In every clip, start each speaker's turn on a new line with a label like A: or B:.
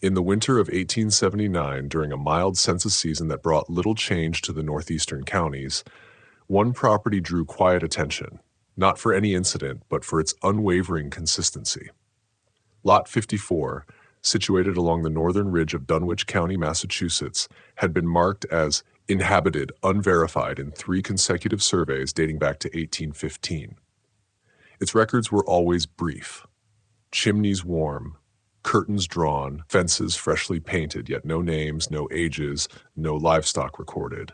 A: In the winter of 1879, during a mild census season that brought little change to the northeastern counties, one property drew quiet attention, not for any incident, but for its unwavering consistency. Lot 54, situated along the northern ridge of Dunwich County, Massachusetts, had been marked as inhabited, unverified in 3 consecutive surveys dating back to 1815. Its records were always brief. Chimneys warm, curtains drawn, fences freshly painted, yet no names, no ages, no livestock recorded.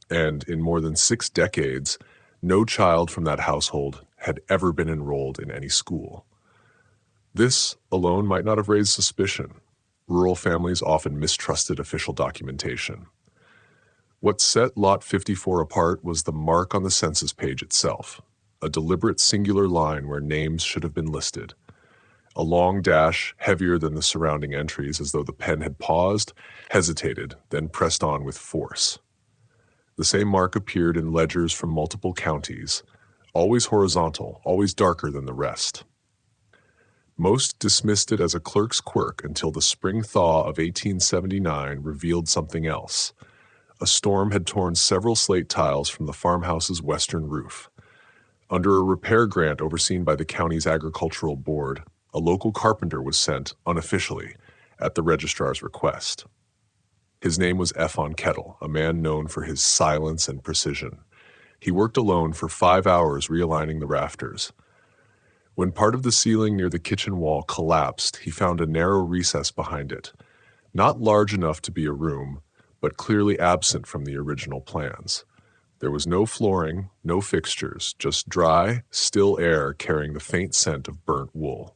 A: And in more than 6 decades, no child from that household had ever been enrolled in any school. This alone might not have raised suspicion. Rural families often mistrusted official documentation. What set Lot 54 apart was the mark on the census page itself, a deliberate singular line where names should have been listed. A long dash, heavier than the surrounding entries, as though the pen had paused, hesitated, then pressed on with force. The same mark appeared in ledgers from multiple counties, always horizontal, always darker than the rest. Most dismissed it as a clerk's quirk until the spring thaw of 1879 revealed something else. A storm had torn several slate tiles from the farmhouse's western roof. Under a repair grant overseen by the county's agricultural board, a local carpenter was sent, unofficially, at the registrar's request. His name was Ephon Kettle, a man known for his silence and precision. He worked alone for 5 hours realigning the rafters. When part of the ceiling near the kitchen wall collapsed, he found a narrow recess behind it, not large enough to be a room, but clearly absent from the original plans. There was no flooring, no fixtures, just dry, still air carrying the faint scent of burnt wool.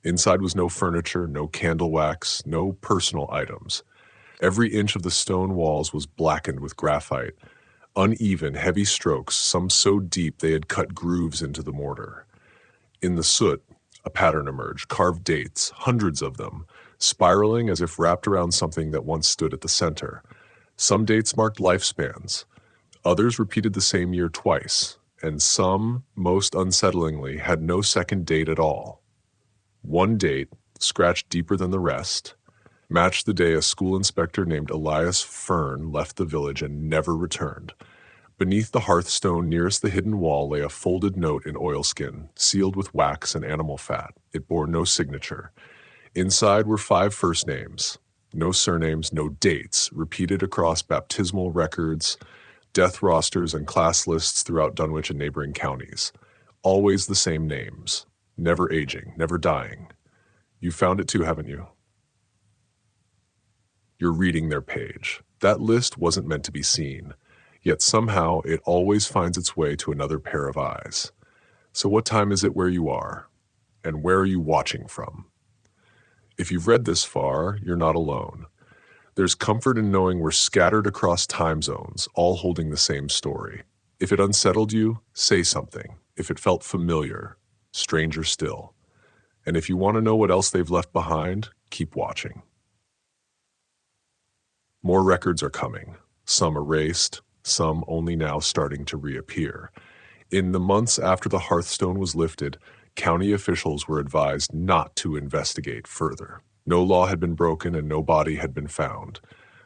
A: Inside was no furniture, no candle wax, no personal items. Every inch of the stone walls was blackened with graphite, uneven, heavy strokes, some so deep they had cut grooves into the mortar. In the soot, a pattern emerged, carved dates, hundreds of them, spiraling as if wrapped around something that once stood at the center. Some dates marked lifespans. Others repeated the same year twice, and some, most unsettlingly, had no second date at all. One date, scratched deeper than the rest, matched the day a school inspector named Elias Fern left the village and never returned. Beneath the hearthstone nearest the hidden wall lay a folded note in oilskin, sealed with wax and animal fat. It bore no signature. Inside were 5 first names, no surnames, no dates, repeated across baptismal records, death rosters, and class lists throughout Dunwich and neighboring counties. Always the same names, never aging, never dying. You found it too, haven't you? You're reading their page. That list wasn't meant to be seen. Yet somehow it always finds its way to another pair of eyes. So what time is it where you are? And where are you watching from? If you've read this far, you're not alone. There's comfort in knowing we're scattered across time zones, all holding the same story. If it unsettled you, say something. If it felt familiar, stranger still. And if you want to know what else they've left behind, keep watching. More records are coming, some erased, some only now starting to reappear. In the months after the hearthstone was lifted, county officials were advised not to investigate further. No law had been broken and no body had been found.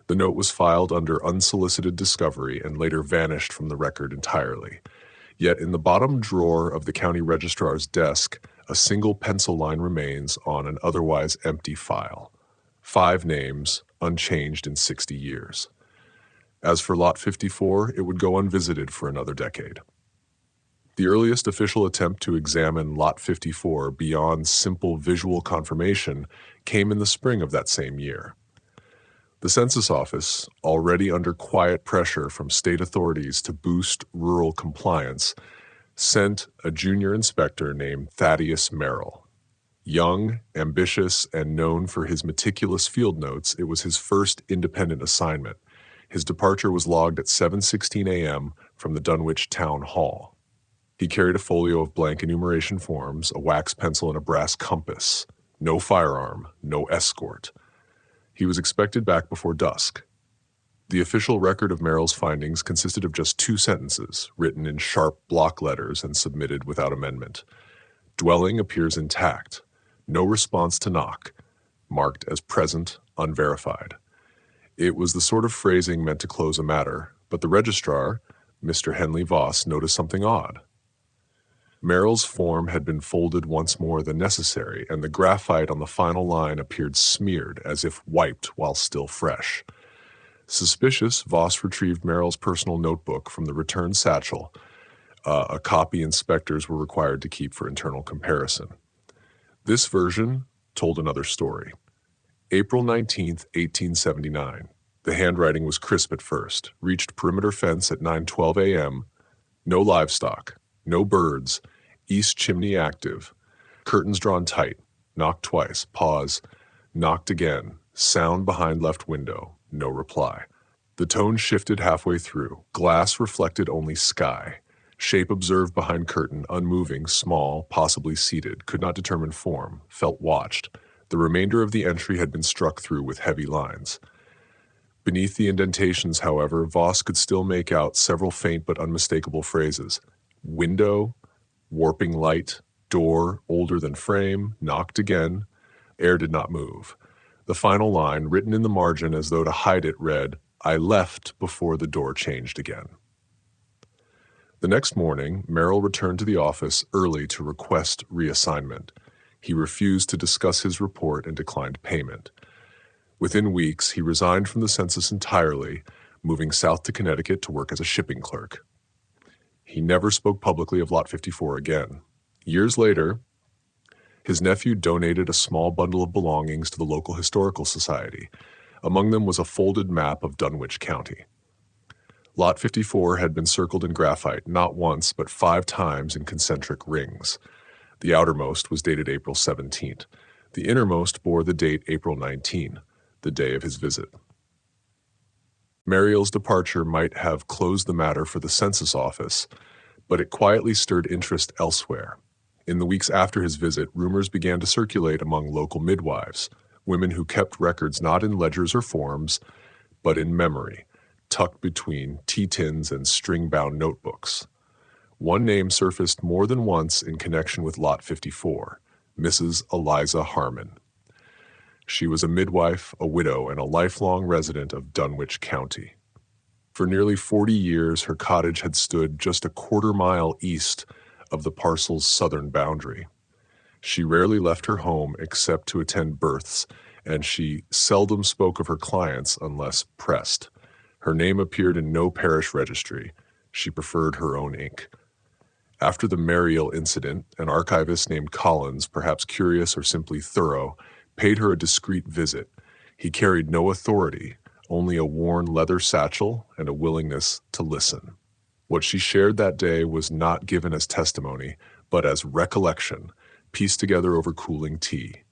A: The note was filed under unsolicited discovery and later vanished from the record entirely. Yet in the bottom drawer of the county registrar's desk, a single pencil line remains on an otherwise empty file. 5 names, unchanged in 60 years. As for Lot 54, it would go unvisited for another decade. The earliest official attempt to examine Lot 54 beyond simple visual confirmation came in the spring of that same year. The Census Office, already under quiet pressure from state authorities to boost rural compliance, sent a junior inspector named Thaddeus Merrill. Young, ambitious, and known for his meticulous field notes, it was his first independent assignment. His departure was logged at 7:16 a.m. from the Dunwich Town Hall. He carried a folio of blank enumeration forms, a wax pencil, and a brass compass. No firearm, no escort. He was expected back before dusk. The official record of Merrill's findings consisted of just 2 sentences, written in sharp block letters and submitted without amendment. Dwelling appears intact. No response to knock. marked as present, unverified. It was the sort of phrasing meant to close a matter, but the registrar, Mr. Henley Voss, noticed something odd. Merrill's form had been folded once more than necessary, and the graphite on the final line appeared smeared, as if wiped while still fresh. Suspicious, Voss retrieved Merrill's personal notebook from the returned satchel, a copy inspectors were required to keep for internal comparison. This version told another story. April 19th, 1879. The handwriting was crisp at first. Reached perimeter fence at 9:12 a.m. No livestock. No birds. East chimney active. Curtains drawn tight. Knocked twice. Pause. Knocked again. Sound behind left window. No reply. The tone shifted halfway through. Glass reflected only sky. Shape observed behind curtain, unmoving, small, possibly seated. Could not determine form. Felt watched. The remainder of the entry had been struck through with heavy lines. Beneath the indentations, however, Voss could still make out several faint but unmistakable phrases. Window, warping light, door, older than frame, knocked again. Air did not move. The final line, written in the margin as though to hide it, read, "I left before the door changed again." The next morning, Merrill returned to the office early to request reassignment. He refused to discuss his report and declined payment. Within weeks, he resigned from the census entirely, moving south to Connecticut to work as a shipping clerk. He never spoke publicly of Lot 54 again. Years later, his nephew donated a small bundle of belongings to the local historical society. Among them was a folded map of Dunwich County. Lot 54 had been circled in graphite, not once, but 5 times in concentric rings. The outermost was dated April 17th. The innermost bore the date April 19, the day of his visit. Merrill's departure might have closed the matter for the census office, but it quietly stirred interest elsewhere. In the weeks after his visit, rumors began to circulate among local midwives, women who kept records not in ledgers or forms, but in memory, tucked between tea tins and string-bound notebooks. One name surfaced more than once in connection with Lot 54, Mrs. Eliza Harmon. She was a midwife, a widow, and a lifelong resident of Dunwich County. For nearly 40 years, her cottage had stood just a quarter-mile east of the parcel's southern boundary. She rarely left her home except to attend births, and she seldom spoke of her clients unless pressed. Her name appeared in no parish registry. She preferred her own ink. After the Merrill incident, an archivist named Collins, perhaps curious or simply thorough, paid her a discreet visit. He carried no authority, only a worn leather satchel and a willingness to listen. What she shared that day was not given as testimony, but as recollection, pieced together over cooling tea.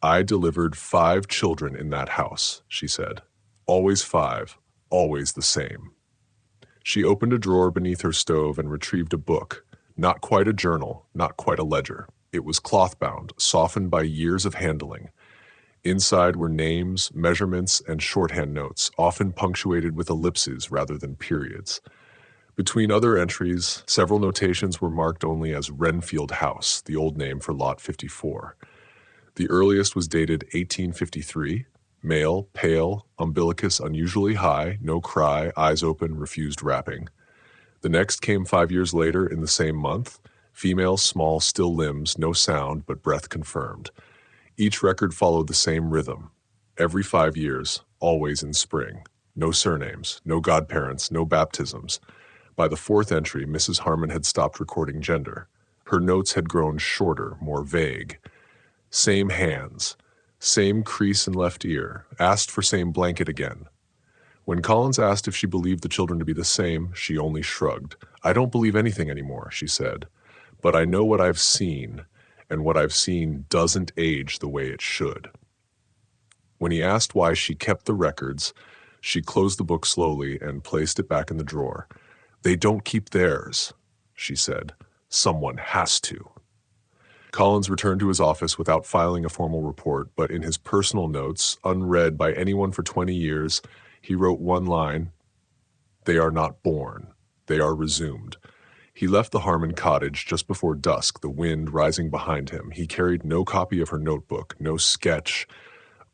A: "I delivered 5 children in that house," she said. "Always 5, always the same." She opened a drawer beneath her stove and retrieved a book, not quite a journal, not quite a ledger. It was cloth-bound, softened by years of handling. Inside were names, measurements, and shorthand notes, often punctuated with ellipses rather than periods. Between other entries, several notations were marked only as Renfield House, the old name for Lot 54. The earliest was dated 1853, male, pale, umbilicus unusually high, no cry, eyes open, refused wrapping. The next came 5 years later in the same month, female, small, still limbs, no sound, but breath confirmed. Each record followed the same rhythm. Every 5 years, always in spring. No surnames, no godparents, no baptisms. By the 4th entry, Mrs. Harmon had stopped recording gender. Her notes had grown shorter, more vague. Same hands, same crease in left ear, asked for same blanket again. When Collins asked if she believed the children to be the same, she only shrugged. "I don't believe anything anymore," she said. "But I know what I've seen, and what I've seen doesn't age the way it should." When he asked why she kept the records, she closed the book slowly and placed it back in the drawer. "They don't keep theirs," she said. "Someone has to." Collins returned to his office without filing a formal report, but in his personal notes, unread by anyone for 20 years, he wrote one line, "They are not born. They are resumed." He left the Harmon cottage just before dusk, the wind rising behind him. He carried no copy of her notebook, no sketch,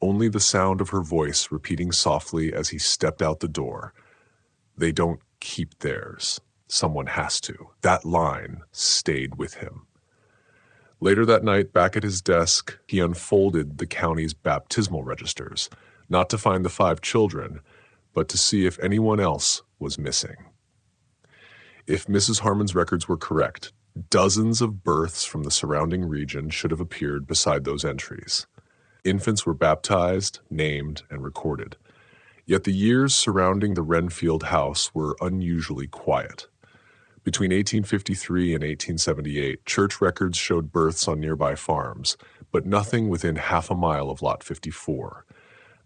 A: only the sound of her voice repeating softly as he stepped out the door. They don't keep theirs. Someone has to. That line stayed with him. Later that night, back at his desk, he unfolded the county's baptismal registers, not to find the 5 children, but to see if anyone else was missing. If Mrs. Harmon's records were correct, dozens of births from the surrounding region should have appeared beside those entries. Infants were baptized, named, and recorded. Yet the years surrounding the Renfield house were unusually quiet. Between 1853 and 1878, church records showed births on nearby farms, but nothing within half a mile of Lot 54.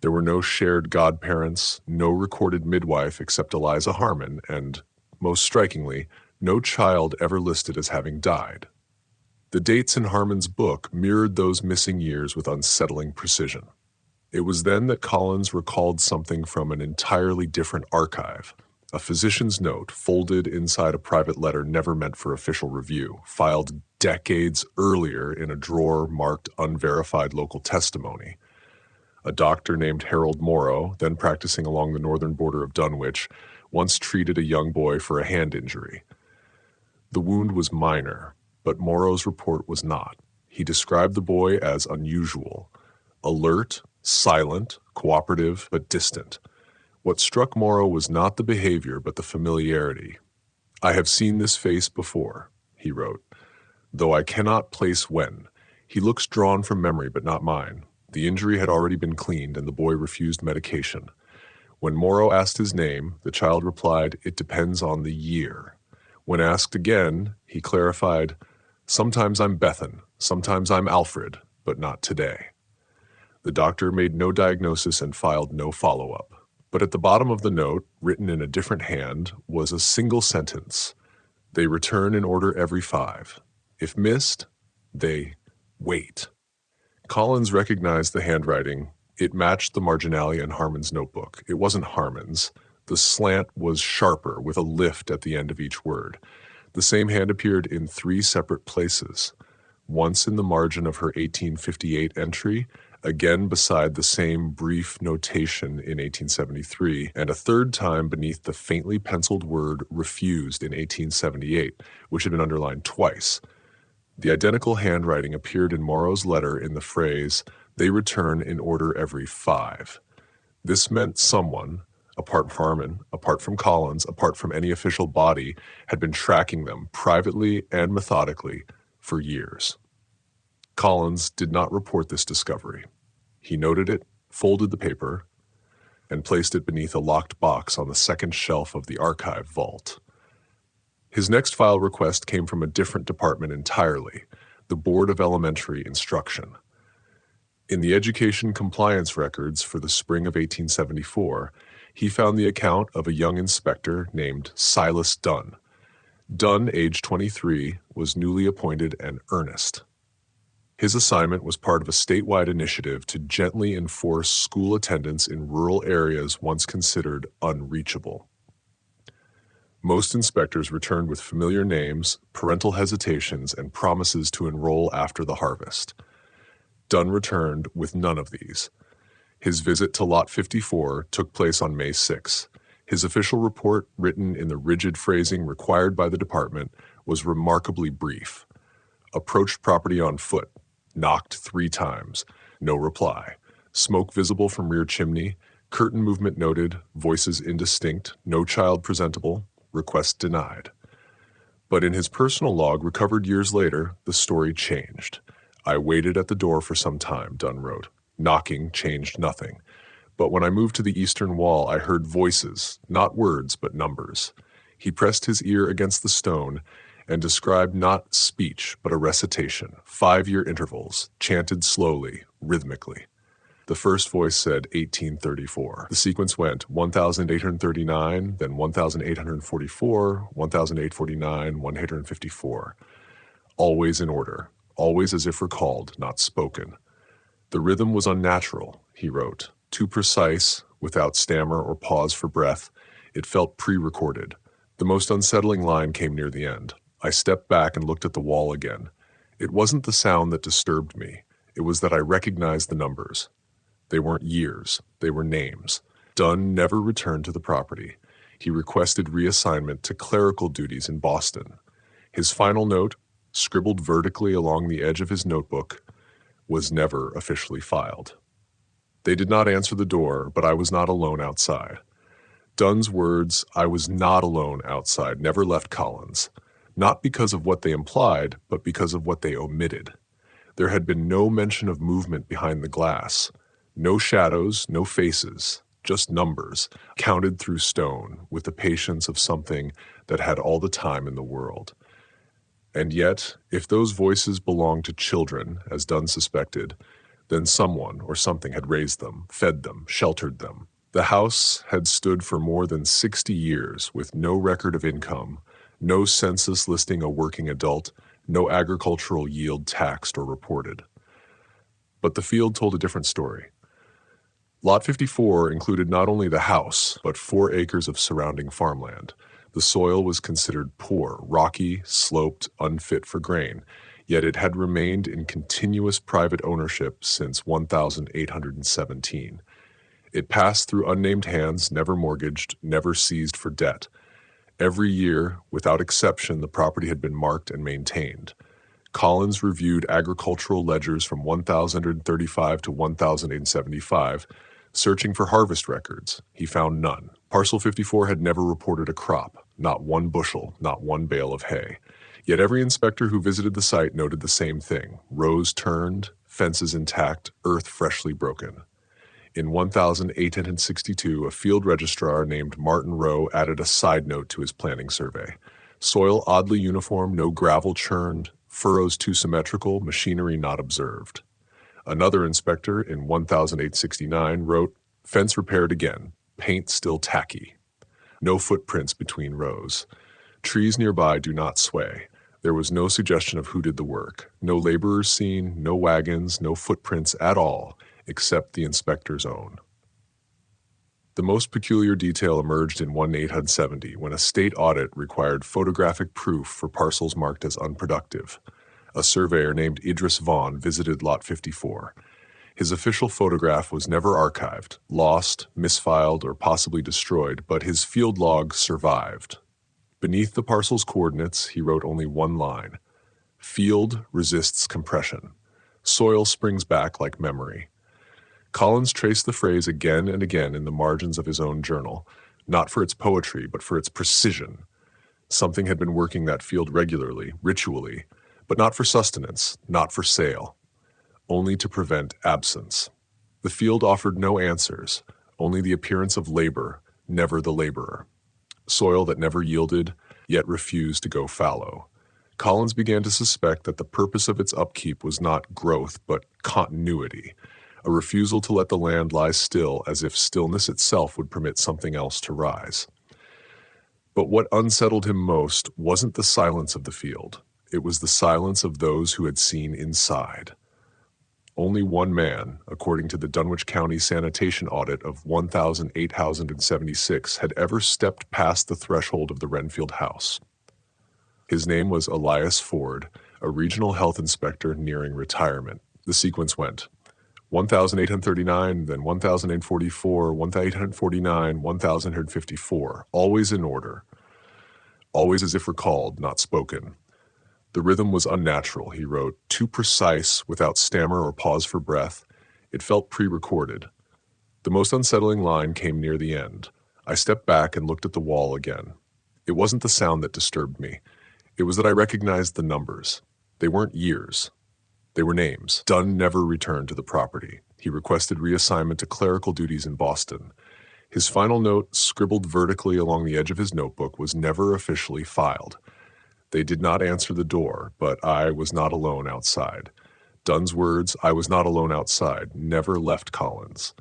A: There were no shared godparents, no recorded midwife except Eliza Harmon, and, most strikingly, no child ever listed as having died. The dates in Harmon's book mirrored those missing years with unsettling precision. It was then that Collins recalled something from an entirely different archive, a physician's note folded inside a private letter never meant for official review, filed decades earlier in a drawer marked unverified local testimony. A doctor named Harold Morrow, then practicing along the northern border of Dunwich, once treated a young boy for a hand injury. The wound was minor, but Morrow's report was not. He described the boy as unusual, alert, silent, cooperative, but distant. What struck Morrow was not the behavior, but the familiarity. "I have seen this face before," he wrote, "though I cannot place when. He looks drawn from memory, but not mine. The injury had already been cleaned, and the boy refused medication. When Morrow asked his name, the child replied, 'It depends on the year.' When asked again, he clarified, 'Sometimes I'm Bethan, sometimes I'm Alfred, but not today.' The doctor made no diagnosis and filed no follow-up. But at the bottom of the note, written in a different hand, was a single sentence. They return in order every 5. If missed, they wait. Collins recognized the handwriting. It matched the marginalia in Harmon's notebook. It wasn't Harmon's. The slant was sharper, with a lift at the end of each word. The same hand appeared in 3 separate places. Once in the margin of her 1858 entry, again beside the same brief notation in 1873, and a third time beneath the faintly penciled word refused in 1878, which had been underlined twice. The identical handwriting appeared in Morrow's letter in the phrase, "They return in order every 5. This meant someone, apart from Harmon, apart from Collins, apart from any official body, had been tracking them privately and methodically for years. Collins did not report this discovery. He noted it, folded the paper, and placed it beneath a locked box on the second shelf of the archive vault. His next file request came from a different department entirely, the Board of Elementary Instruction. In the education compliance records for the spring of 1874, he found the account of a young inspector named Silas Dunn. Dunn, age 23, was newly appointed an earnest. His assignment was part of a statewide initiative to gently enforce school attendance in rural areas once considered unreachable. Most inspectors returned with familiar names, parental hesitations, and promises to enroll after the harvest. Dunn returned with none of these. His visit to Lot 54 took place on May 6. His official report, written in the rigid phrasing required by the department, was remarkably brief. Approached property on foot. Knocked 3 times. No reply. Smoke visible from rear chimney. Curtain movement noted. Voices indistinct. No child presentable. Request denied. But in his personal log recovered years later, the story changed. "I waited at the door for some time," Dunn wrote. "Knocking changed nothing. But when I moved to the eastern wall, I heard voices, not words, but numbers." He pressed his ear against the stone and described not speech, but a recitation, 5-year intervals, chanted slowly, rhythmically. The first voice said 1834. The sequence went 1839, then 1844, 1849, 154. Always in order, always as if recalled, not spoken. "The rhythm was unnatural," he wrote, "too precise, without stammer or pause for breath. It felt pre-recorded. The most unsettling line came near the end. I stepped back and looked at the wall again. It wasn't the sound that disturbed me. It was that I recognized the numbers. They weren't years. They were names. Dunn never returned to the property. He requested reassignment to clerical duties in Boston. His final note, scribbled vertically along the edge of his notebook, was never officially filed. They did not answer the door, but I was not alone outside. Dunn's words, "I was not alone outside," never left Collins, not because of what they implied, but because of what they omitted. There had been no mention of movement behind the glass, no shadows, no faces, just numbers, counted through stone with the patience of something that had all the time in the world. And yet, if those voices belonged to children, as Dunn suspected, then someone or something had raised them, fed them, sheltered them. The house had stood for more than 60 years with no record of income, no census listing a working adult, no agricultural yield taxed or reported. But the field told a different story. Lot 54 included not only the house, but 4 acres of surrounding farmland. The soil was considered poor, rocky, sloped, unfit for grain, yet it had remained in continuous private ownership since 1817. It passed through unnamed hands, never mortgaged, never seized for debt. Every year, without exception, the property had been marked and maintained. Collins reviewed agricultural ledgers from 1035 to 1875, searching for harvest records. He found none. Parcel 54 had never reported a crop, not one bushel, not one bale of hay. Yet every inspector who visited the site noted the same thing: rows turned, fences intact, earth freshly broken. In 1862, a field registrar named Martin Rowe added a side note to his planning survey. Soil oddly uniform, no gravel churned, furrows too symmetrical, machinery not observed. Another inspector in 1869 wrote, "Fence repaired again, paint still tacky. No footprints between rows. Trees nearby do not sway. There was no suggestion of who did the work. No laborers seen, no wagons, no footprints at all, except the inspector's own." The most peculiar detail emerged in 1870 when a state audit required photographic proof for parcels marked as unproductive. A surveyor named Idris Vaughn visited Lot 54. His official photograph was never archived, lost, misfiled, or possibly destroyed, but his field log survived. Beneath the parcel's coordinates, he wrote only one line: "Field resists compression. Soil springs back like memory." Collins traced the phrase again and again in the margins of his own journal, not for its poetry, but for its precision. Something had been working that field regularly, ritually, but not for sustenance, not for sale, only to prevent absence. The field offered no answers, only the appearance of labor, never the laborer. Soil that never yielded, yet refused to go fallow. Collins began to suspect that the purpose of its upkeep was not growth, but continuity, a refusal to let the land lie still as if stillness itself would permit something else to rise. But what unsettled him most wasn't the silence of the field. It was the silence of those who had seen inside. Only one man, according to the Dunwich County sanitation audit of 1,876, had ever stepped past the threshold of the Renfield house. His name was Elias Ford, a regional health inspector nearing retirement. The sequence went 1,839, then 1,844, 1,849, 1,854, always in order, always as if recalled, not spoken. The rhythm was unnatural, he wrote, too precise, without stammer or pause for breath. It felt pre-recorded. The most unsettling line came near the end. I stepped back and looked at the wall again. It wasn't the sound that disturbed me. It was that I recognized the numbers. They weren't years. They were names. Dunn never returned to the property. He requested reassignment to clerical duties in Boston. His final note, scribbled vertically along the edge of his notebook, was never officially filed. They did not answer the door, but I was not alone outside. Dunn's words, "I was not alone outside," never left Collins.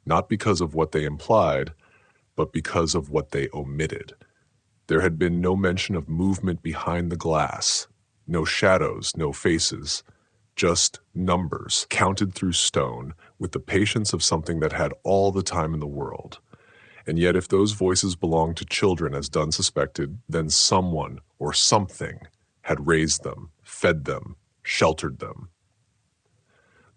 A: Not because of what they implied, but because of what they omitted. There had been no mention of movement behind the glass, no shadows, no faces, just numbers counted through stone with the patience of something that had all the time in the world. And yet if those voices belonged to children, as Dunn suspected, then someone or something had raised them, fed them, sheltered them.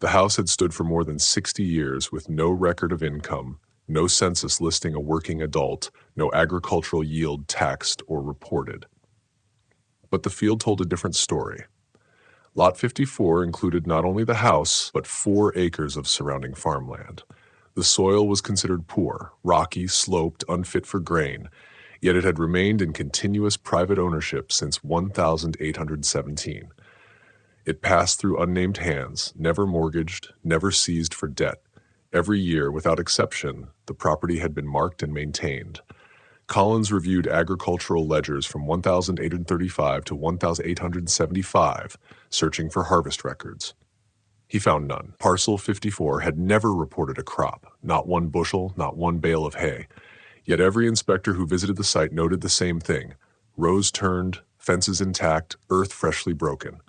A: The house had stood for more than 60 years with no record of income, no census listing a working adult, no agricultural yield taxed or reported. But the field told a different story. Lot 54 included not only the house, but 4 acres of surrounding farmland. The soil was considered poor, rocky, sloped, unfit for grain, yet it had remained in continuous private ownership since 1817. It passed through unnamed hands, never mortgaged, never seized for debt. Every year, without exception, the property had been marked and maintained. Collins reviewed agricultural ledgers from 1835 to 1875, searching for harvest records. He found none. Parcel 54 had never reported a crop, not one bushel, not one bale of hay. Yet every inspector who visited the site noted the same thing: rows turned, fences intact, earth freshly broken.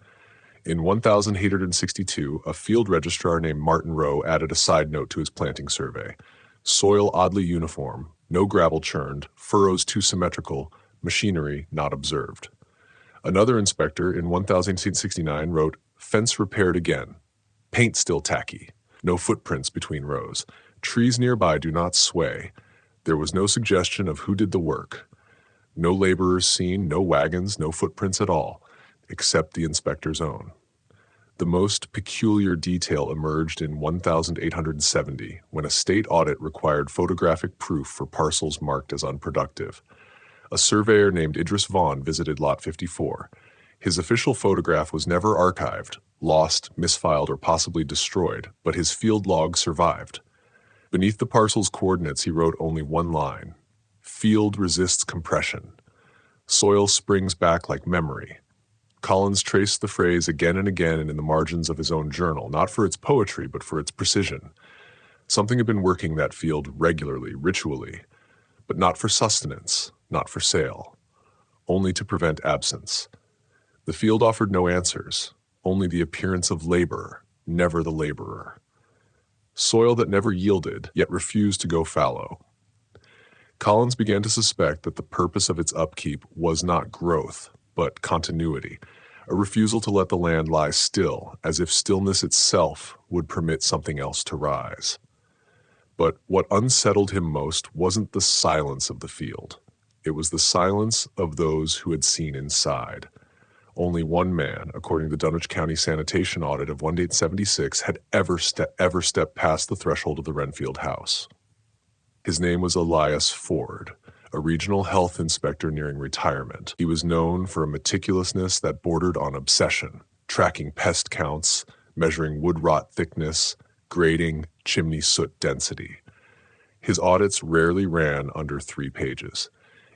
A: In 1862, a field registrar named Martin Rowe added a side note to his planting survey: soil oddly uniform, no gravel churned, furrows too symmetrical, machinery not observed. Another inspector in 1869 wrote, fence repaired again, paint still tacky, no footprints between rows, trees nearby do not sway. There was no suggestion of who did the work. No laborers seen, no wagons, no footprints at all, except the inspector's own. The most peculiar detail emerged in 1870, when a state audit required photographic proof for parcels marked as unproductive. A surveyor named Idris Vaughn visited Lot 54. His official photograph was never archived, lost, misfiled, or possibly destroyed, but his field log survived. Beneath the parcel's coordinates, he wrote only one line: field resists compression. Soil springs back like memory. Collins traced the phrase again and again in the margins of his own journal, not for its poetry, but for its precision. Something had been working that field regularly, ritually, but not for sustenance, not for sale, only to prevent absence. The field offered no answers, only the appearance of labor, never the laborer. Soil that never yielded, yet refused to go fallow. Collins began to suspect that the purpose of its upkeep was not growth, but continuity, a refusal to let the land lie still, as if stillness itself would permit something else to rise. But what unsettled him most wasn't the silence of the field. It was the silence of those who had seen inside. Only one man, according to the Dunwich County Sanitation Audit of 1876, had ever stepped past the threshold of the Renfield house. His name was Elias Ford, a regional health inspector nearing retirement. He was known for a meticulousness that bordered on obsession, tracking pest counts, measuring wood rot thickness, grading chimney soot density. His audits rarely ran under 3 pages,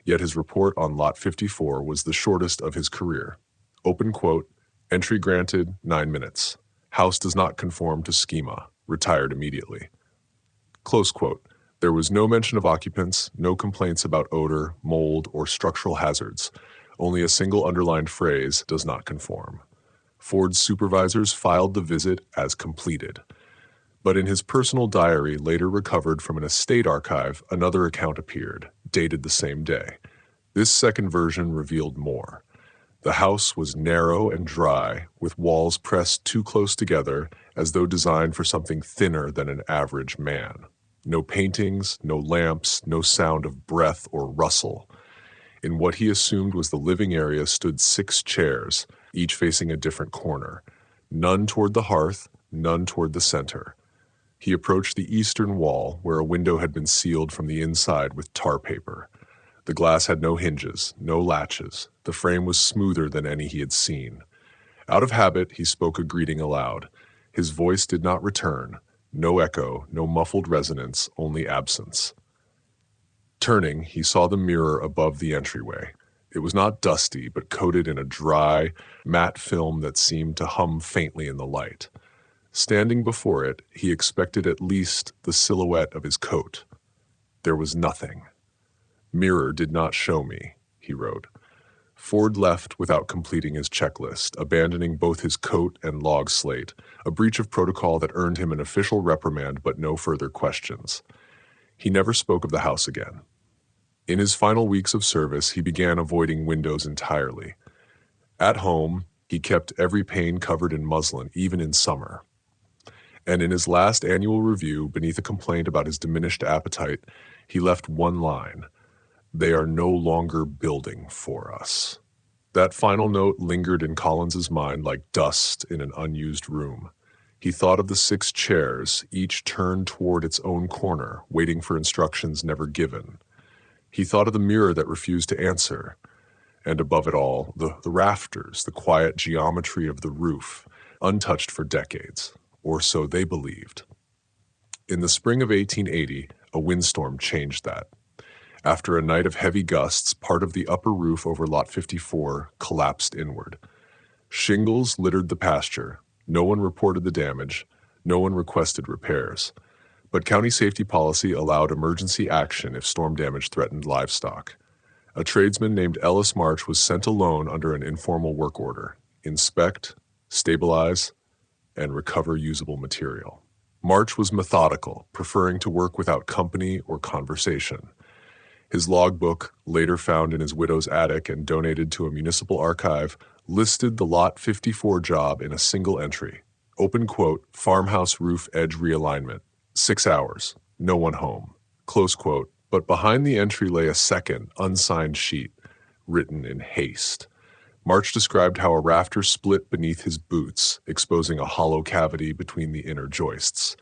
A: yet his report on Lot 54 was the shortest of his career. Open quote, entry granted, 9 minutes. House does not conform to schema, retired immediately. Close quote. There was no mention of occupants, no complaints about odor, mold, or structural hazards. Only a single underlined phrase, does not conform. Ford's supervisors filed the visit as completed. But in his personal diary, later recovered from an estate archive, another account appeared, dated the same day. This second version revealed more. The house was narrow and dry, with walls pressed too close together, as though designed for something thinner than an average man. No paintings, no lamps, no sound of breath or rustle. In what he assumed was the living area stood 6 chairs, each facing a different corner. None toward the hearth, none toward the center. He approached the eastern wall, where a window had been sealed from the inside with tar paper. The glass had no hinges, no latches. The frame was smoother than any he had seen. Out of habit, he spoke a greeting aloud. His voice did not return. No echo, no muffled resonance, only absence. Turning, he saw the mirror above the entryway. It was not dusty, but coated in a dry, matte film that seemed to hum faintly in the light. Standing before it, he expected at least the silhouette of his coat. There was nothing. Mirror did not show me, he wrote. Ford left without completing his checklist, abandoning both his coat and log slate, a breach of protocol that earned him an official reprimand but no further questions. He never spoke of the house again. In his final weeks of service, he began avoiding windows entirely. At home, he kept every pane covered in muslin, even in summer. And in his last annual review, beneath a complaint about his diminished appetite, he left one line: "They are no longer building for us." That final note lingered in Collins's mind like dust in an unused room. He thought of the 6 chairs, each turned toward its own corner, waiting for instructions never given. He thought of the mirror that refused to answer. And above it all, the rafters, the quiet geometry of the roof, untouched for decades, or so they believed. In the spring of 1880, a windstorm changed that. After a night of heavy gusts, part of the upper roof over Lot 54 collapsed inward. Shingles littered the pasture. No one reported the damage. No one requested repairs. But county safety policy allowed emergency action if storm damage threatened livestock. A tradesman named Ellis March was sent alone under an informal work order: inspect, stabilize, and recover usable material. March was methodical, preferring to work without company or conversation. His logbook, later found in his widow's attic and donated to a municipal archive, listed the Lot 54 job in a single entry. Open quote, "Farmhouse roof edge realignment. 6 hours. No one home." Close quote. But behind the entry lay a second, unsigned sheet, written in haste. March described how a rafter split beneath his boots, exposing a hollow cavity between the inner joists.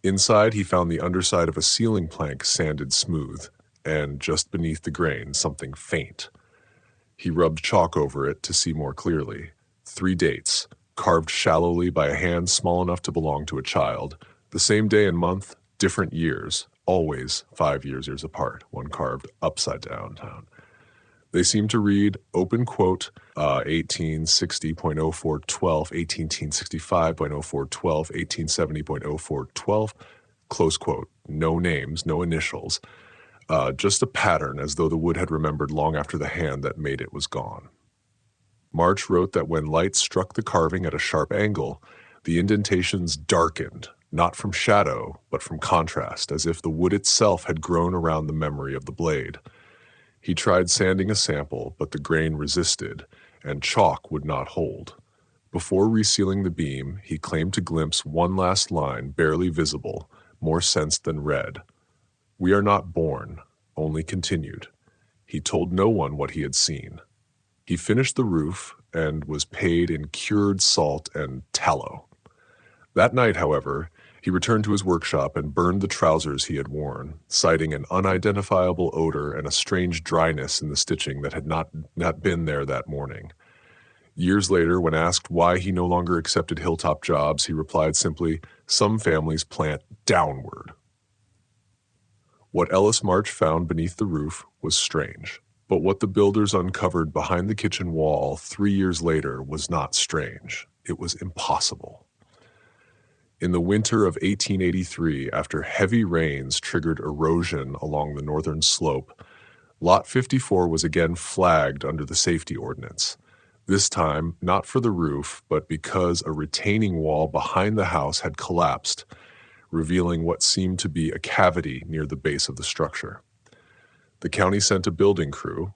A: Inside, he found the underside of a ceiling plank sanded smooth, and just beneath the grain, something faint. He rubbed chalk over it to see more clearly. 3 dates, carved shallowly by a hand small enough to belong to a child. The same day and month, different years, always 5 years apart, one carved upside down. They seem to read, open quote, 1860.0412, 1865.0412, 1870.0412, close quote. No names, no initials. Just a pattern, as though the wood had remembered long after the hand that made it was gone. March wrote that when light struck the carving at a sharp angle, the indentations darkened, not from shadow, but from contrast, as if the wood itself had grown around the memory of the blade. He tried sanding a sample, but the grain resisted, and chalk would not hold. Before resealing the beam, he claimed to glimpse one last line, barely visible, more sensed than read. "We are not born, only continued." He told no one what he had seen. He finished the roof and was paid in cured salt and tallow. That night, however, he returned to his workshop and burned the trousers he had worn, citing an unidentifiable odor and a strange dryness in the stitching that had not been there that morning. Years later, when asked why he no longer accepted hilltop jobs, he replied simply, "Some families plant downward." What Ellis March found beneath the roof was strange, but what the builders uncovered behind the kitchen wall 3 years later was not strange. It was impossible. In the winter of 1883, after heavy rains triggered erosion along the northern slope, Lot 54 was again flagged under the safety ordinance. This time, not for the roof, but because a retaining wall behind the house had collapsed, revealing what seemed to be a cavity near the base of the structure. The county sent a building crew,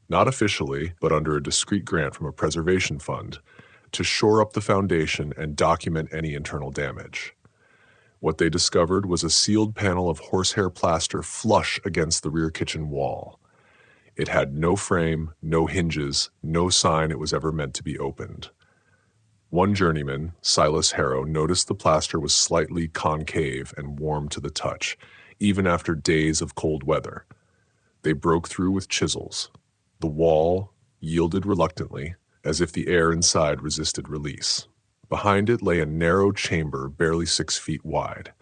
A: not officially, but under a discreet grant from a preservation fund, to shore up the foundation and document any internal damage. What they discovered was a sealed panel of horsehair plaster flush against the rear kitchen wall. It had no frame, no hinges, no sign it was ever meant to be opened. One journeyman, Silas Harrow, noticed the plaster was slightly concave and warm to the touch, even after days of cold weather. They broke through with chisels. The wall yielded reluctantly, as if the air inside resisted release. Behind it lay a narrow chamber barely 6 feet wide.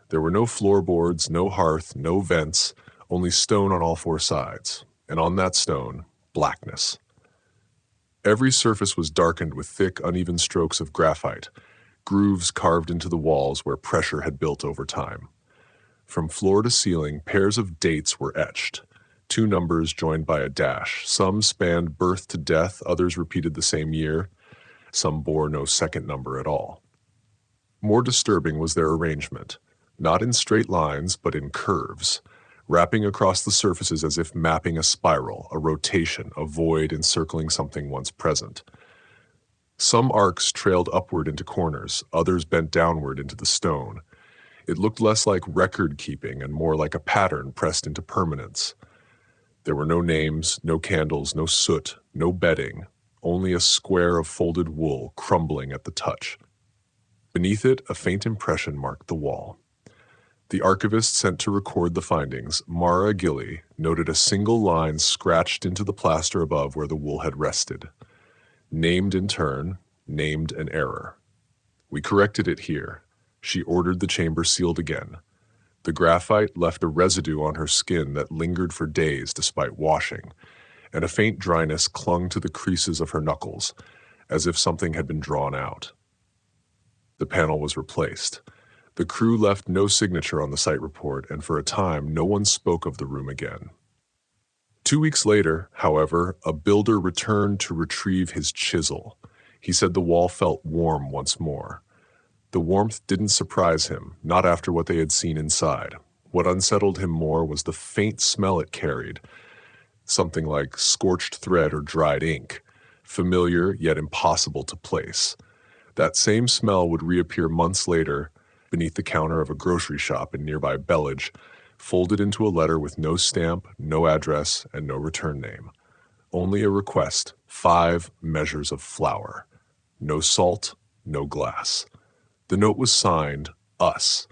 A: There were no floorboards, no hearth, no vents, only stone on all 4 sides, and on that stone, blackness. Every surface was darkened with thick, uneven strokes of graphite, grooves carved into the walls where pressure had built over time. From floor to ceiling, pairs of dates were etched, 2 numbers joined by a dash. Some spanned birth to death, others repeated the same year. Some bore no second number at all. More disturbing was their arrangement, not in straight lines, but in curves, wrapping across the surfaces as if mapping a spiral, a rotation, a void encircling something once present. Some arcs trailed upward into corners, others bent downward into the stone. It looked less like record-keeping and more like a pattern pressed into permanence. There were no names, no candles, no soot, no bedding, only a square of folded wool crumbling at the touch. Beneath it, a faint impression marked the wall. The archivist sent to record the findings, Mara Gilly, noted a single line scratched into the plaster above where the wool had rested. Named in turn, named an error. We corrected it here. She ordered the chamber sealed again. The graphite left a residue on her skin that lingered for days despite washing, and a faint dryness clung to the creases of her knuckles, as if something had been drawn out. The panel was replaced. The crew left no signature on the site report, and for a time no one spoke of the room again. 2 weeks later, however, a builder returned to retrieve his chisel. He said the wall felt warm once more. The warmth didn't surprise him, not after what they had seen inside. What unsettled him more was the faint smell it carried, something like scorched thread or dried ink, familiar yet impossible to place. That same smell would reappear months later beneath the counter of a grocery shop in nearby Bellage, folded into a letter with no stamp, no address, and no return name. Only a request, 5 measures of flour. No salt, no glass. The note was signed, Us.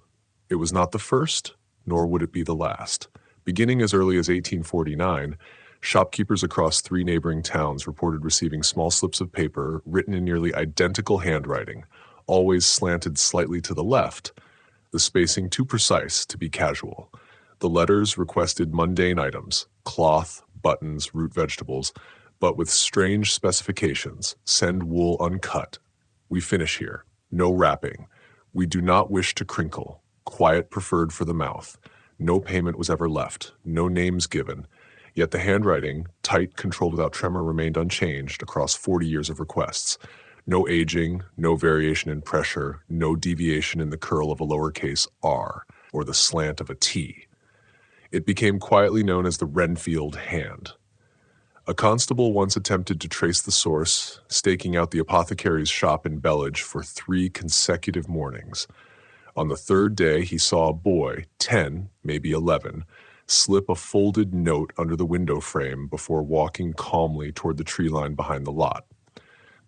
A: It was not the first, nor would it be the last. Beginning as early as 1849, shopkeepers across 3 neighboring towns reported receiving small slips of paper written in nearly identical handwriting, always slanted slightly to the left, the spacing too precise to be casual. The letters requested mundane items, cloth, buttons, root vegetables, but with strange specifications. Send wool uncut. We finish here. No wrapping. We do not wish to crinkle. Quiet preferred for the mouth. No payment was ever left. No names given. Yet the handwriting, tight, controlled without tremor, remained unchanged across 40 years of requests. No aging, no variation in pressure, no deviation in the curl of a lowercase r or the slant of a T. It became quietly known as the Renfield Hand. A constable once attempted to trace the source, staking out the apothecary's shop in Bellage for 3 consecutive mornings. On the 3rd day, he saw a boy, 10, maybe 11, slip a folded note under the window frame before walking calmly toward the tree line behind the lot.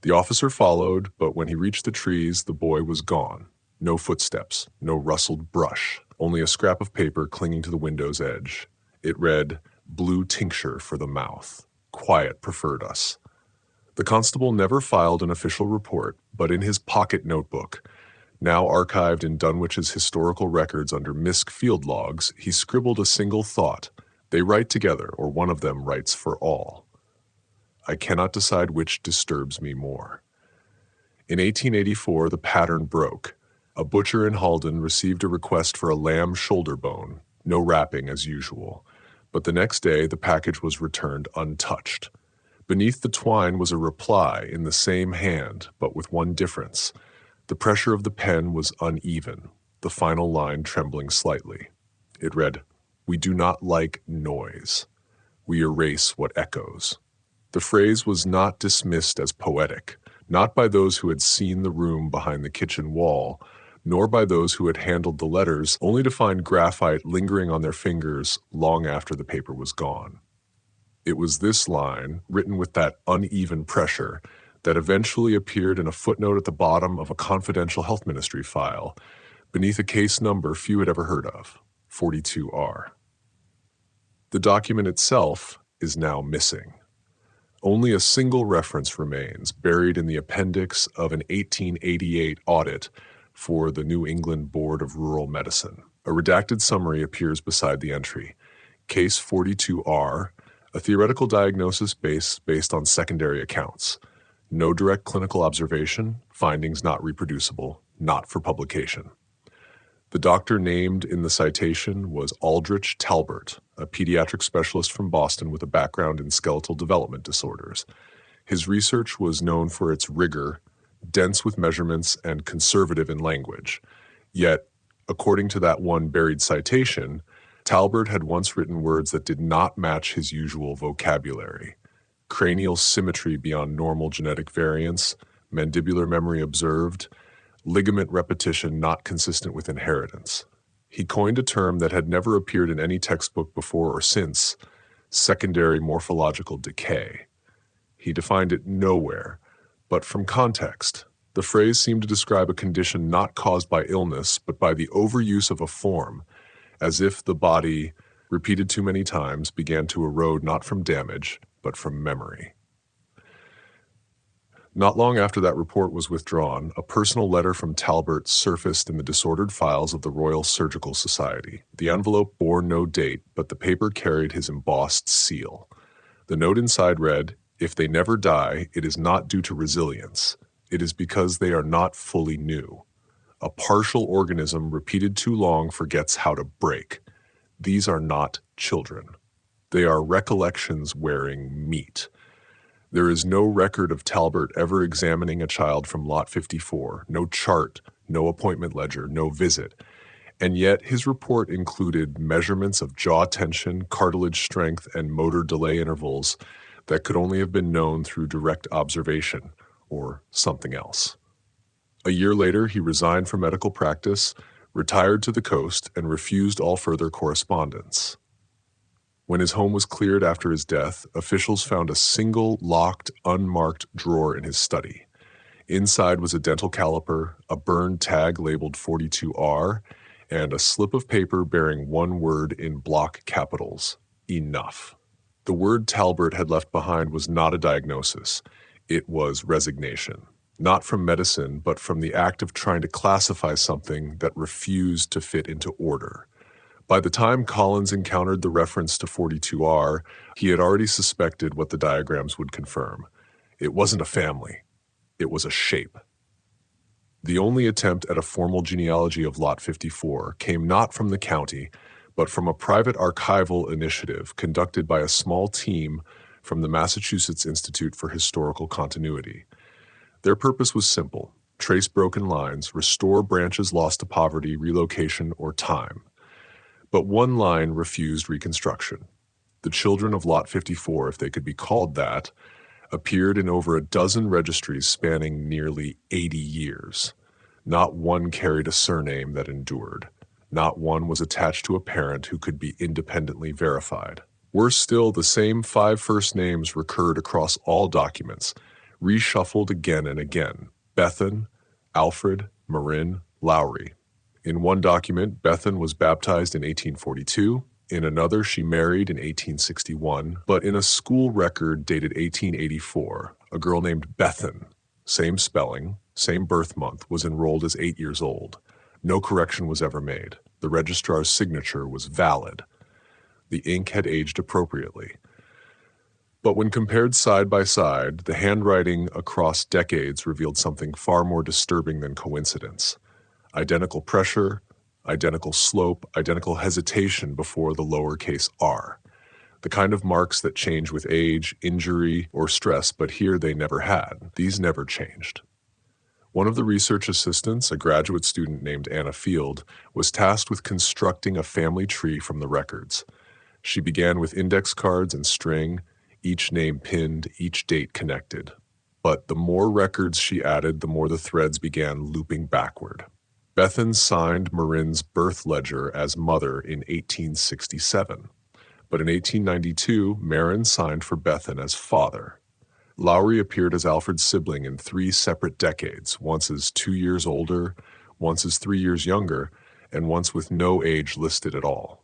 A: The officer followed, but when he reached the trees, the boy was gone. No footsteps, no rustled brush, only a scrap of paper clinging to the window's edge. It read, "Blue tincture for the mouth. Quiet preferred us." The constable never filed an official report, but in his pocket notebook, now archived in Dunwich's historical records under MISC field logs, he scribbled a single thought. They write together, or one of them writes for all. I cannot decide which disturbs me more. In 1884, the pattern broke. A butcher in Halden received a request for a lamb shoulder bone, no wrapping as usual. But the next day, the package was returned untouched. Beneath the twine was a reply in the same hand, but with one difference. The pressure of the pen was uneven, the final line trembling slightly. It read, "We do not like noise. We erase what echoes." The phrase was not dismissed as poetic, not by those who had seen the room behind the kitchen wall, nor by those who had handled the letters, only to find graphite lingering on their fingers long after the paper was gone. It was this line, written with that uneven pressure, that eventually appeared in a footnote at the bottom of a confidential health ministry file, beneath a case number few had ever heard of, 42R. The document itself is now missing. Only a single reference remains, buried in the appendix of an 1888 audit for the New England Board of Rural Medicine. A redacted summary appears beside the entry. Case 42R, a theoretical diagnosis based on secondary accounts. No direct clinical observation, findings not reproducible, not for publication. The doctor named in the citation was Aldrich Talbert, a pediatric specialist from Boston with a background in skeletal development disorders. His research was known for its rigor, dense with measurements, and conservative in language. Yet, according to that one buried citation, Talbert had once written words that did not match his usual vocabulary. Cranial symmetry beyond normal genetic variance, mandibular memory observed, ligament repetition not consistent with inheritance. He coined a term that had never appeared in any textbook before or since: secondary morphological decay. He defined it nowhere, but from context. The phrase seemed to describe a condition not caused by illness, but by the overuse of a form, as if the body, repeated too many times, began to erode not from damage, but from memory. Not long after that report was withdrawn, a personal letter from Talbert surfaced in the disordered files of the Royal Surgical Society. The envelope bore no date, but the paper carried his embossed seal. The note inside read, "If they never die, it is not due to resilience. It is because they are not fully new. A partial organism repeated too long forgets how to break. These are not children. They are recollections wearing meat." There is no record of Talbert ever examining a child from Lot 54, no chart, no appointment ledger, no visit. And yet his report included measurements of jaw tension, cartilage strength, and motor delay intervals that could only have been known through direct observation, or something else. A year later, he resigned from medical practice, retired to the coast, and refused all further correspondence. When his home was cleared after his death, officials found a single locked, unmarked drawer in his study. Inside was a dental caliper, a burned tag labeled 42R, and a slip of paper bearing one word in block capitals: enough. The word Talbert had left behind was not a diagnosis. It was resignation. Not from medicine, but from the act of trying to classify something that refused to fit into order. By the time Collins encountered the reference to 42R, he had already suspected what the diagrams would confirm. It wasn't a family. It was a shape. The only attempt at a formal genealogy of Lot 54 came not from the county, but from a private archival initiative conducted by a small team from the Massachusetts Institute for Historical Continuity. Their purpose was simple: trace broken lines, restore branches lost to poverty, relocation, or time. But one line refused reconstruction. The children of Lot 54, if they could be called that, appeared in over a dozen registries spanning nearly 80 years. Not one carried a surname that endured. Not one was attached to a parent who could be independently verified. Worse still, the same 5 first names recurred across all documents, reshuffled again and again: Bethan, Alfred, Marin, Lowry. In one document, Bethan was baptized in 1842. In another, she married in 1861. But in a school record dated 1884, a girl named Bethan, same spelling, same birth month, was enrolled as 8 years old. No correction was ever made. The registrar's signature was valid. The ink had aged appropriately. But when compared side by side, the handwriting across decades revealed something far more disturbing than coincidence. Identical pressure, identical slope, identical hesitation before the lowercase r. The kind of marks that change with age, injury, or stress, but here they never had. These never changed. One of the research assistants, a graduate student named Anna Field, was tasked with constructing a family tree from the records. She began with index cards and string, each name pinned, each date connected. But the more records she added, the more the threads began looping backward. Bethan signed Marin's birth ledger as mother in 1867, but in 1892, Marin signed for Bethan as father. Lowry appeared as Alfred's sibling in 3 separate decades, once as 2 years older, once as 3 years younger, and once with no age listed at all.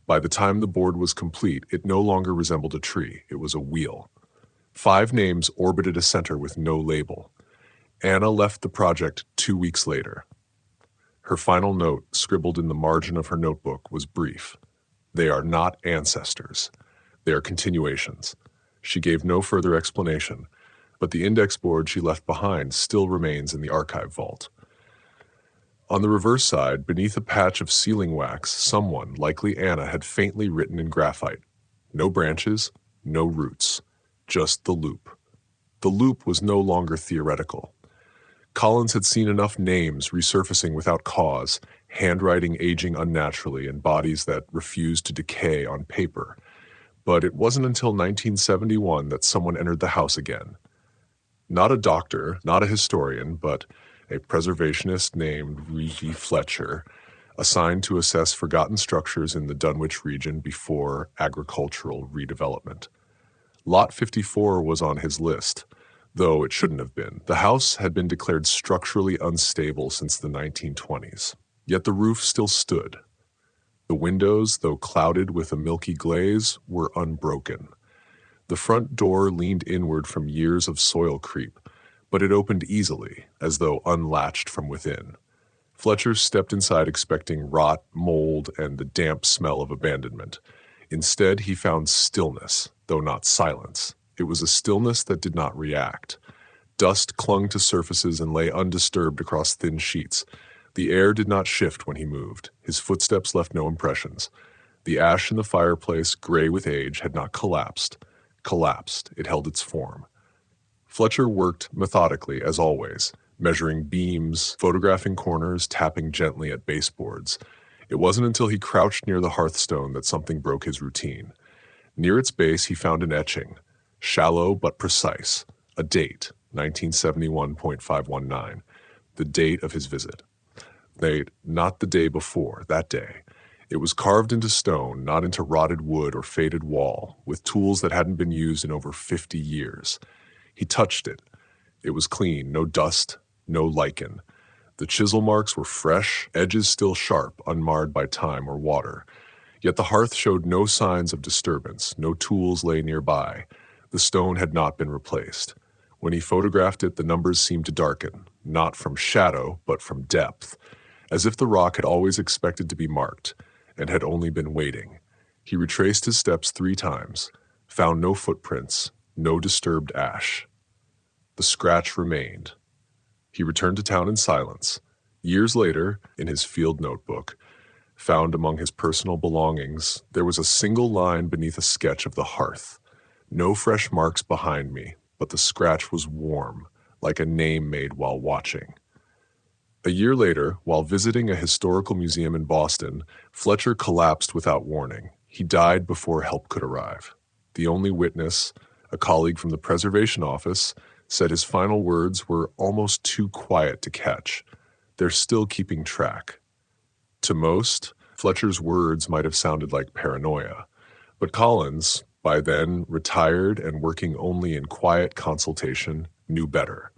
A: By the time the board was complete, it no longer resembled a tree, it was a wheel. 5 names orbited a center with no label. Anna left the project 2 weeks later. Her final note, scribbled in the margin of her notebook, was brief. They are not ancestors. They are continuations. She gave no further explanation, but the index board she left behind still remains in the archive vault. On the reverse side, beneath a patch of sealing wax, someone, likely Anna, had faintly written in graphite: no branches, no roots, just the loop. The loop was no longer theoretical. Collins had seen enough names resurfacing without cause, handwriting aging unnaturally, and bodies that refused to decay on paper. But it wasn't until 1971 that someone entered the house again. Not a doctor, not a historian, but a preservationist named Reeve Fletcher, assigned to assess forgotten structures in the Dunwich region before agricultural redevelopment. Lot 54 was on his list, though it shouldn't have been. The house had been declared structurally unstable since the 1920s, yet the roof still stood. The windows, though clouded with a milky glaze, were unbroken. The front door leaned inward from years of soil creep, but it opened easily, as though unlatched from within. Fletcher stepped inside expecting rot, mold, and the damp smell of abandonment. Instead, he found stillness, though not silence. It was a stillness that did not react. Dust clung to surfaces and lay undisturbed across thin sheets. The air did not shift when he moved. His footsteps left no impressions. The ash in the fireplace, gray with age, had not collapsed. It held its form. Fletcher worked methodically, as always, measuring beams, photographing corners, tapping gently at baseboards. It wasn't until he crouched near the hearthstone that something broke his routine. Near its base, he found an etching, shallow but precise, a date, 1971.519, the date of his visit. Not the day before, that day. It was carved into stone, not into rotted wood or faded wall, with tools that hadn't been used in over 50 years. He touched it. It was clean, no dust, no lichen. The chisel marks were fresh, edges still sharp, unmarred by time or water. Yet the hearth showed no signs of disturbance, no tools lay nearby. The stone had not been replaced. When he photographed it, the numbers seemed to darken, not from shadow, but from depth, as if the rock had always expected to be marked, and had only been waiting. He retraced his steps 3 times, found no footprints, no disturbed ash. The scratch remained. He returned to town in silence. Years later, in his field notebook, found among his personal belongings, there was a single line beneath a sketch of the hearth. No fresh marks behind me, but the scratch was warm, like a name made while watching. A year later, while visiting a historical museum in Boston, Fletcher collapsed without warning. He died before help could arrive. The only witness, a colleague from the preservation office, said his final words were almost too quiet to catch. They're still keeping track. To most, Fletcher's words might have sounded like paranoia, but Collins, by then retired and working only in quiet consultation, knew better.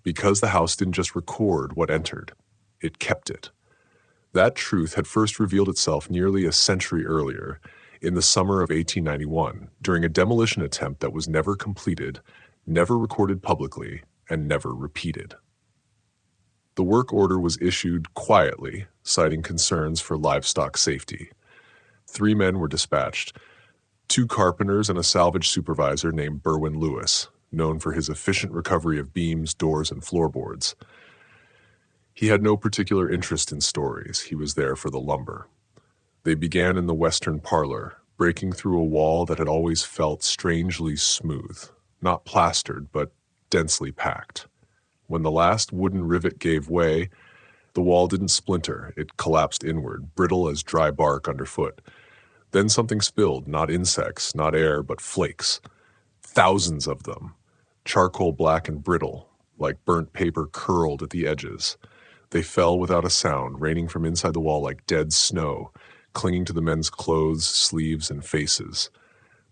A: Because the house didn't just record what entered, it kept it. That truth had first revealed itself nearly a century earlier, in the summer of 1891, during a demolition attempt that was never completed, never recorded publicly, and never repeated. The work order was issued quietly, citing concerns for livestock safety. 3 men were dispatched, 2 carpenters and a salvage supervisor named Berwin Lewis, known for his efficient recovery of beams, doors, and floorboards. He had no particular interest in stories. He was there for the lumber. They began in the western parlor, breaking through a wall that had always felt strangely smooth, not plastered, but densely packed. When the last wooden rivet gave way, the wall didn't splinter. It collapsed inward, brittle as dry bark underfoot. Then something spilled, not insects, not air, but flakes. Thousands of them. Charcoal black and brittle, like burnt paper curled at the edges. They fell without a sound, raining from inside the wall like dead snow, clinging to the men's clothes, sleeves, and faces.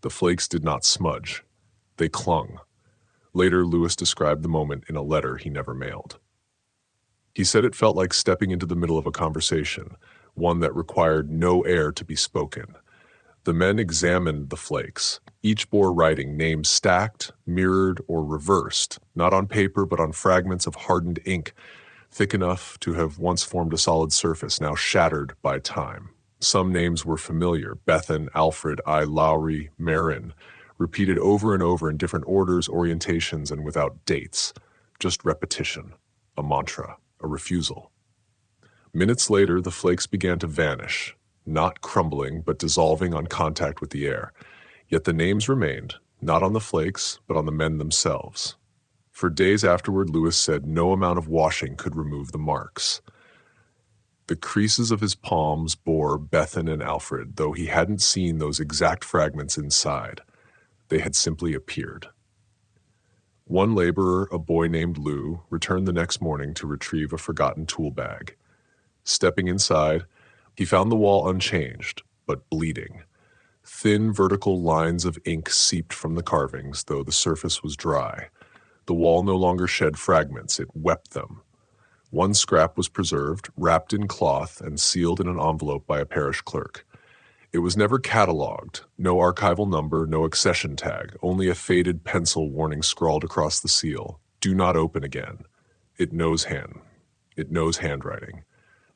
A: The flakes did not smudge. They clung. Later, Lewis described the moment in a letter he never mailed. He said it felt like stepping into the middle of a conversation, one that required no air to be spoken. The men examined the flakes. Each bore writing, names stacked, mirrored, or reversed, not on paper but on fragments of hardened ink, thick enough to have once formed a solid surface, now shattered by time. Some names were familiar: Bethan, Alfred, I. Lowry, Marin, repeated over and over in different orders, orientations, and without dates. Just repetition, a mantra, a refusal. Minutes later, the flakes began to vanish, not crumbling, but dissolving on contact with the air. Yet the names remained, not on the flakes, but on the men themselves. For days afterward, Lewis said no amount of washing could remove the marks. The creases of his palms bore Bethan and Alfred, though he hadn't seen those exact fragments inside. They had simply appeared. One laborer, a boy named Lou, returned the next morning to retrieve a forgotten tool bag. Stepping inside, he found the wall unchanged, but bleeding. Thin vertical lines of ink seeped from the carvings, though the surface was dry. The wall no longer shed fragments, it wept them. One scrap was preserved, wrapped in cloth, and sealed in an envelope by a parish clerk. It was never catalogued, no archival number, no accession tag, only a faded pencil warning scrawled across the seal. Do not open again. It knows handwriting.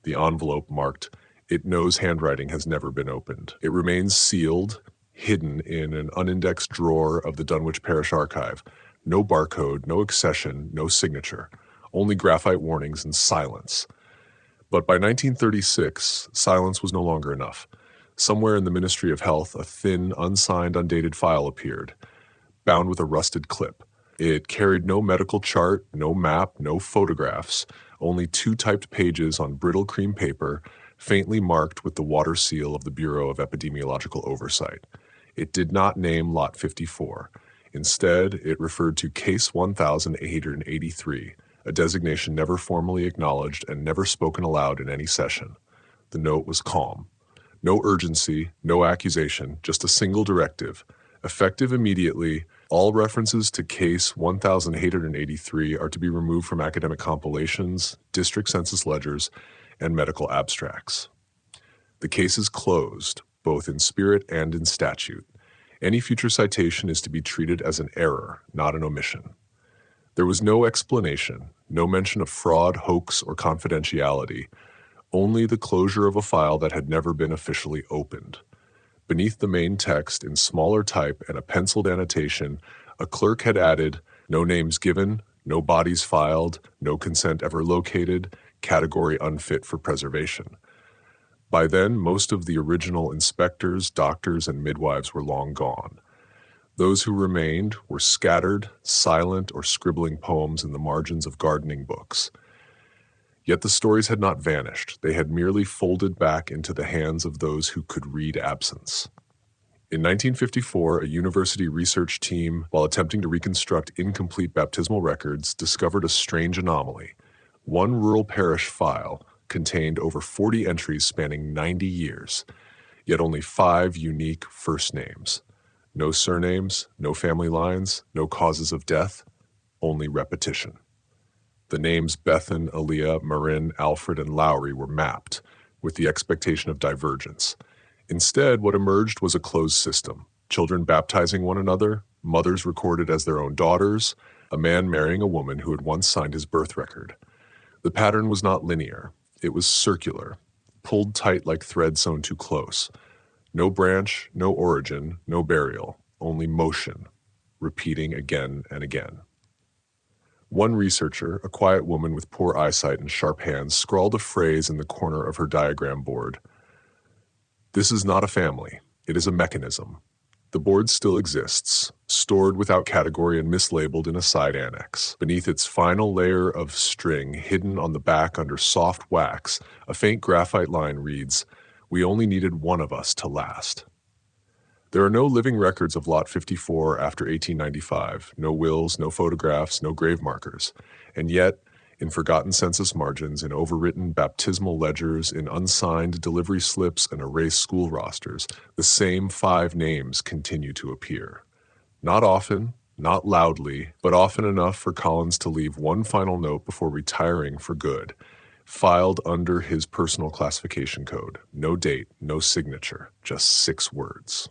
A: The envelope marked, "It knows handwriting has never been opened." It remains sealed, hidden in an unindexed drawer of the Dunwich Parish Archive. No barcode, no accession, no signature, only graphite warnings and silence. But by 1936, silence was no longer enough. Somewhere in the Ministry of Health, a thin, unsigned, undated file appeared, bound with a rusted clip. It carried no medical chart, no map, no photographs, only 2 typed pages on brittle cream paper, faintly marked with the water seal of the Bureau of Epidemiological Oversight. It did not name Lot 54. Instead, it referred to Case 1883, a designation never formally acknowledged and never spoken aloud in any session. The note was calm. No urgency, no accusation, just a single directive. Effective immediately, all references to Case 1883 are to be removed from academic compilations, district census ledgers, and medical abstracts. The case is closed, both in spirit and in statute. Any future citation is to be treated as an error, not an omission. There was no explanation, no mention of fraud, hoax, or confidentiality, only the closure of a file that had never been officially opened. Beneath the main text, in smaller type and a penciled annotation, a clerk had added, "No names given, no bodies filed, no consent ever located, category unfit for preservation." By then, most of the original inspectors, doctors, and midwives were long gone. Those who remained were scattered, silent, or scribbling poems in the margins of gardening books. Yet the stories had not vanished. They had merely folded back into the hands of those who could read absence. In 1954, a university research team, while attempting to reconstruct incomplete baptismal records, discovered a strange anomaly. One rural parish file contained over 40 entries spanning 90 years, yet only 5 unique first names. No surnames, no family lines, no causes of death, only repetition. The names Bethan, Aaliyah, Marin, Alfred, and Lowry were mapped, with the expectation of divergence. Instead, what emerged was a closed system. Children baptizing one another, mothers recorded as their own daughters, a man marrying a woman who had once signed his birth record. The pattern was not linear. It was circular, pulled tight like thread sewn too close. No branch, no origin, no burial, only motion, repeating again and again. One researcher, a quiet woman with poor eyesight and sharp hands, scrawled a phrase in the corner of her diagram board. "This is not a family. It is a mechanism." The board still exists, stored without category and mislabeled in a side annex. Beneath its final layer of string, hidden on the back under soft wax, a faint graphite line reads, "We only needed one of us to last." There are no living records of Lot 54 after 1895, no wills, no photographs, no grave markers. And yet, in forgotten census margins, in overwritten baptismal ledgers, in unsigned delivery slips and erased school rosters, the same 5 names continue to appear. Not often, not loudly, but often enough for Collins to leave one final note before retiring for good, filed under his personal classification code. No date, no signature, just 6 words.